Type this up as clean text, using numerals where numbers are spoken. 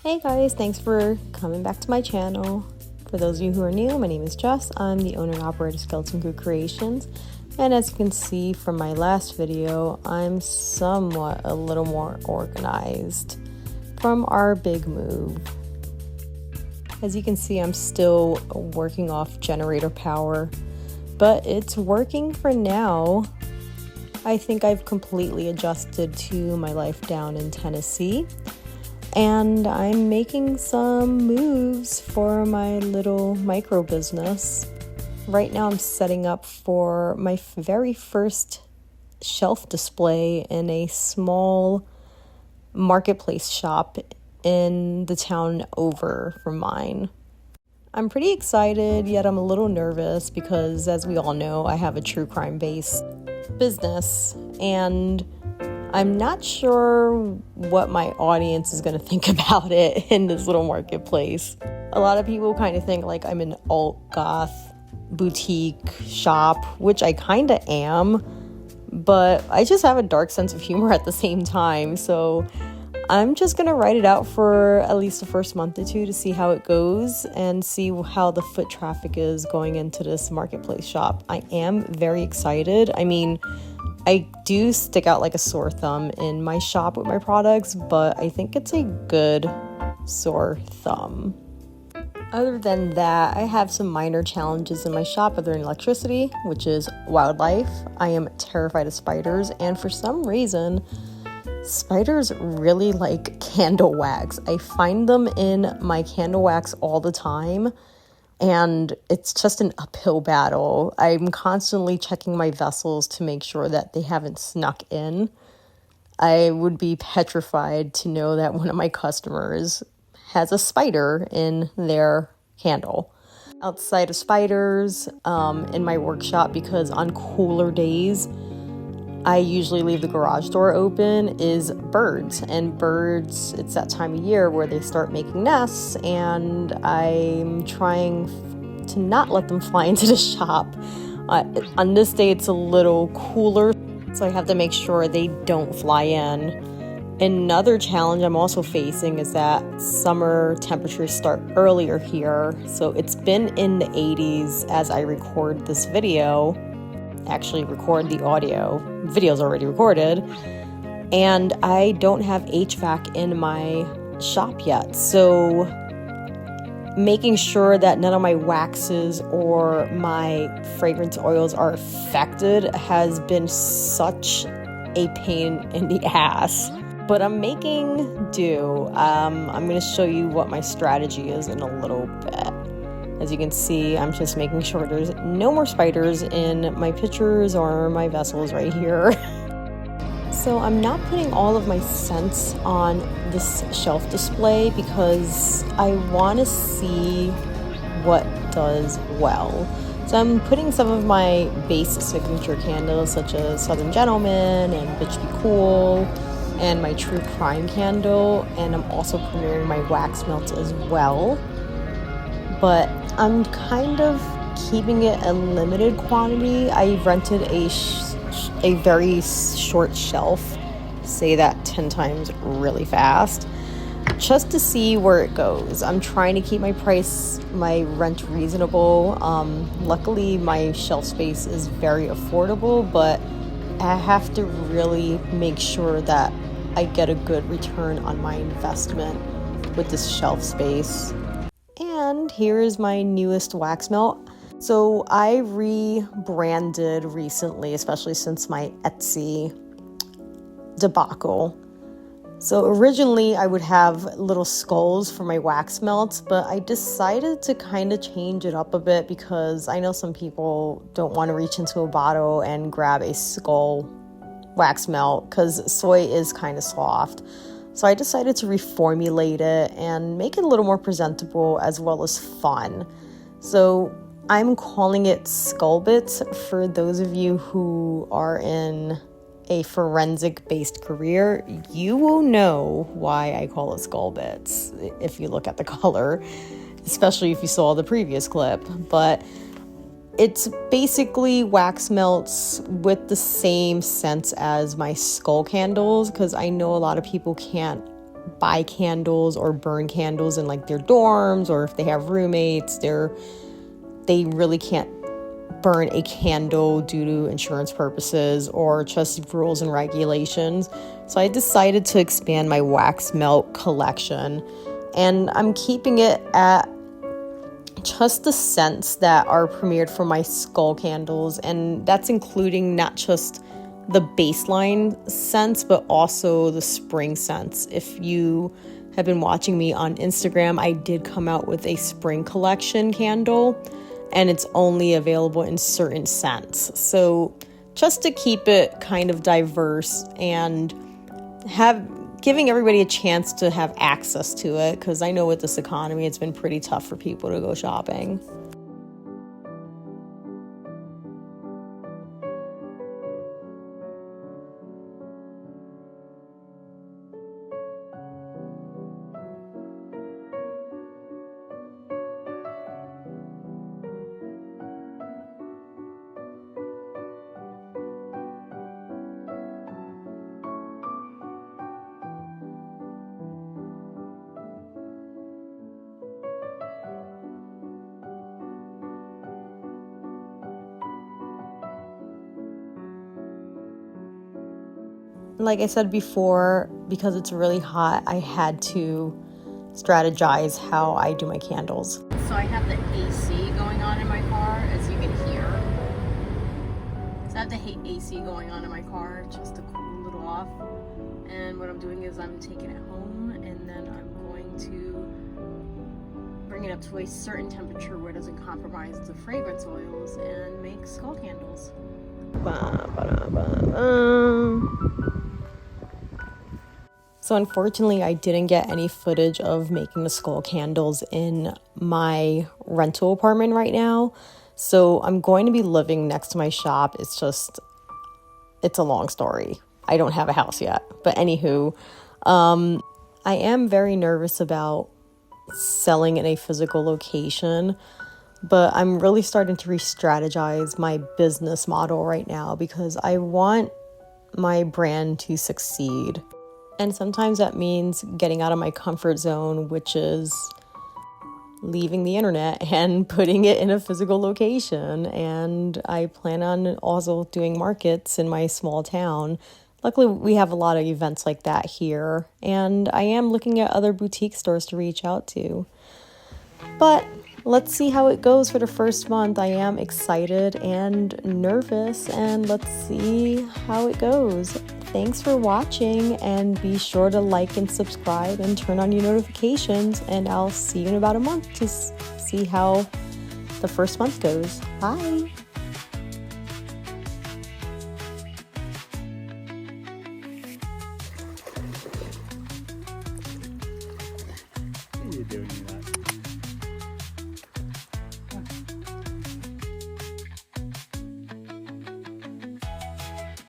Hey guys, thanks for coming back to my channel. For those of you who are new, my name is Jess. I'm the owner and operator of Skeleton Crew Creations. And as you can see from my last video, I'm somewhat a little more organized from our big move. As you can see, I'm still working off generator power, but it's working for now. I think I've completely adjusted to my life down in Tennessee. And I'm making some moves for my little micro business. Right now I'm setting up for my very first shelf display in a small marketplace shop in the town over from mine. I'm pretty excited, yet I'm a little nervous because, as we all know, I have a true crime based business and I'm not sure what my audience is going to think about it in this little marketplace. A lot of people kind of think like I'm an alt goth boutique shop, which I kind of am, but I just have a dark sense of humor at the same time. So I'm just going to write it out for at least the first month or two to see how it goes and see how the foot traffic is going into this marketplace shop. I am very excited. I mean, I do stick out like a sore thumb in my shop with my products, but I think it's a good sore thumb. Other than that, I have some minor challenges in my shop other than electricity, which is wildlife. I am terrified of spiders, and for some reason, spiders really like candle wax. I find them in my candle wax all the time. And it's just an uphill battle. I'm constantly checking my vessels to make sure that they haven't snuck in. I would be petrified to know that one of my customers has a spider in their candle. Outside of spiders, in my workshop, because on cooler days, I usually leave the garage door open, is birds. And birds, it's that time of year where they start making nests, and I'm trying to not let them fly into the shop. On this day, it's a little cooler, so I have to make sure they don't fly in. Another challenge I'm also facing is that summer temperatures start earlier here. So it's been in the 80s as I record this video. Actually record the audio. Video's already recorded, and I don't have HVAC in my shop yet, so making sure that none of my waxes or my fragrance oils are affected has been such a pain in the ass, but I'm making do. I'm going to show you what my strategy is in a little bit. As you can see, I'm just making sure there's no more spiders in my pictures or my vessels right here. So I'm not putting all of my scents on this shelf display because I want to see what does well. So I'm putting some of my base signature candles such as Southern Gentleman and Bitch Be Cool and my True Crime candle, and I'm also premiering my wax melts as well. But I'm kind of keeping it a limited quantity. I rented a very short shelf, say that 10 times really fast, just to see where it goes. I'm trying to keep my rent reasonable. Luckily, my shelf space is very affordable, but I have to really make sure that I get a good return on my investment with this shelf space. And here is my newest wax melt. So I rebranded recently, especially since my Etsy debacle. So originally I would have little skulls for my wax melts, but I decided to kind of change it up a bit because I know some people don't want to reach into a bottle and grab a skull wax melt because soy is kind of soft. So I decided to reformulate it and make it a little more presentable as well as fun. So I'm calling it Skull Bits. For those of you who are in a forensic-based career, you will know why I call it Skull Bits if you look at the color, especially if you saw the previous clip. But it's basically wax melts with the same scents as my skull candles, because I know a lot of people can't buy candles or burn candles in like their dorms, or if they have roommates, they really can't burn a candle due to insurance purposes or just rules and regulations. So I decided to expand my wax melt collection, and I'm keeping it at just the scents that are premiered for my skull candles, and that's including not just the baseline scents but also the spring scents. If you have been watching me on Instagram, I did come out with a spring collection candle, and it's only available in certain scents. So just to keep it kind of diverse and giving everybody a chance to have access to it, because I know with this economy, it's been pretty tough for people to go shopping. Like I said before, because it's really hot, I had to strategize how I do my candles. So I have the AC going on in my car, as you can hear. So I have the AC going on in my car just to cool it off. And what I'm doing is I'm taking it home, and then I'm going to bring it up to a certain temperature where it doesn't compromise the fragrance oils, and make skull candles. So unfortunately, I didn't get any footage of making the skull candles in my rental apartment right now. So I'm going to be living next to my shop. It's a long story. I don't have a house yet. But anywho, I am very nervous about selling in a physical location. But I'm really starting to re-strategize my business model right now, because I want my brand to succeed. And sometimes that means getting out of my comfort zone, which is leaving the internet and putting it in a physical location. And I plan on also doing markets in my small town. Luckily, we have a lot of events like that here. And I am looking at other boutique stores to reach out to. But let's see how it goes for the first month. I am excited and nervous, and let's see how it goes. Thanks for watching, and be sure to like and subscribe and turn on your notifications, and I'll see you in about a month to see how the first month goes. Bye! What are you doing?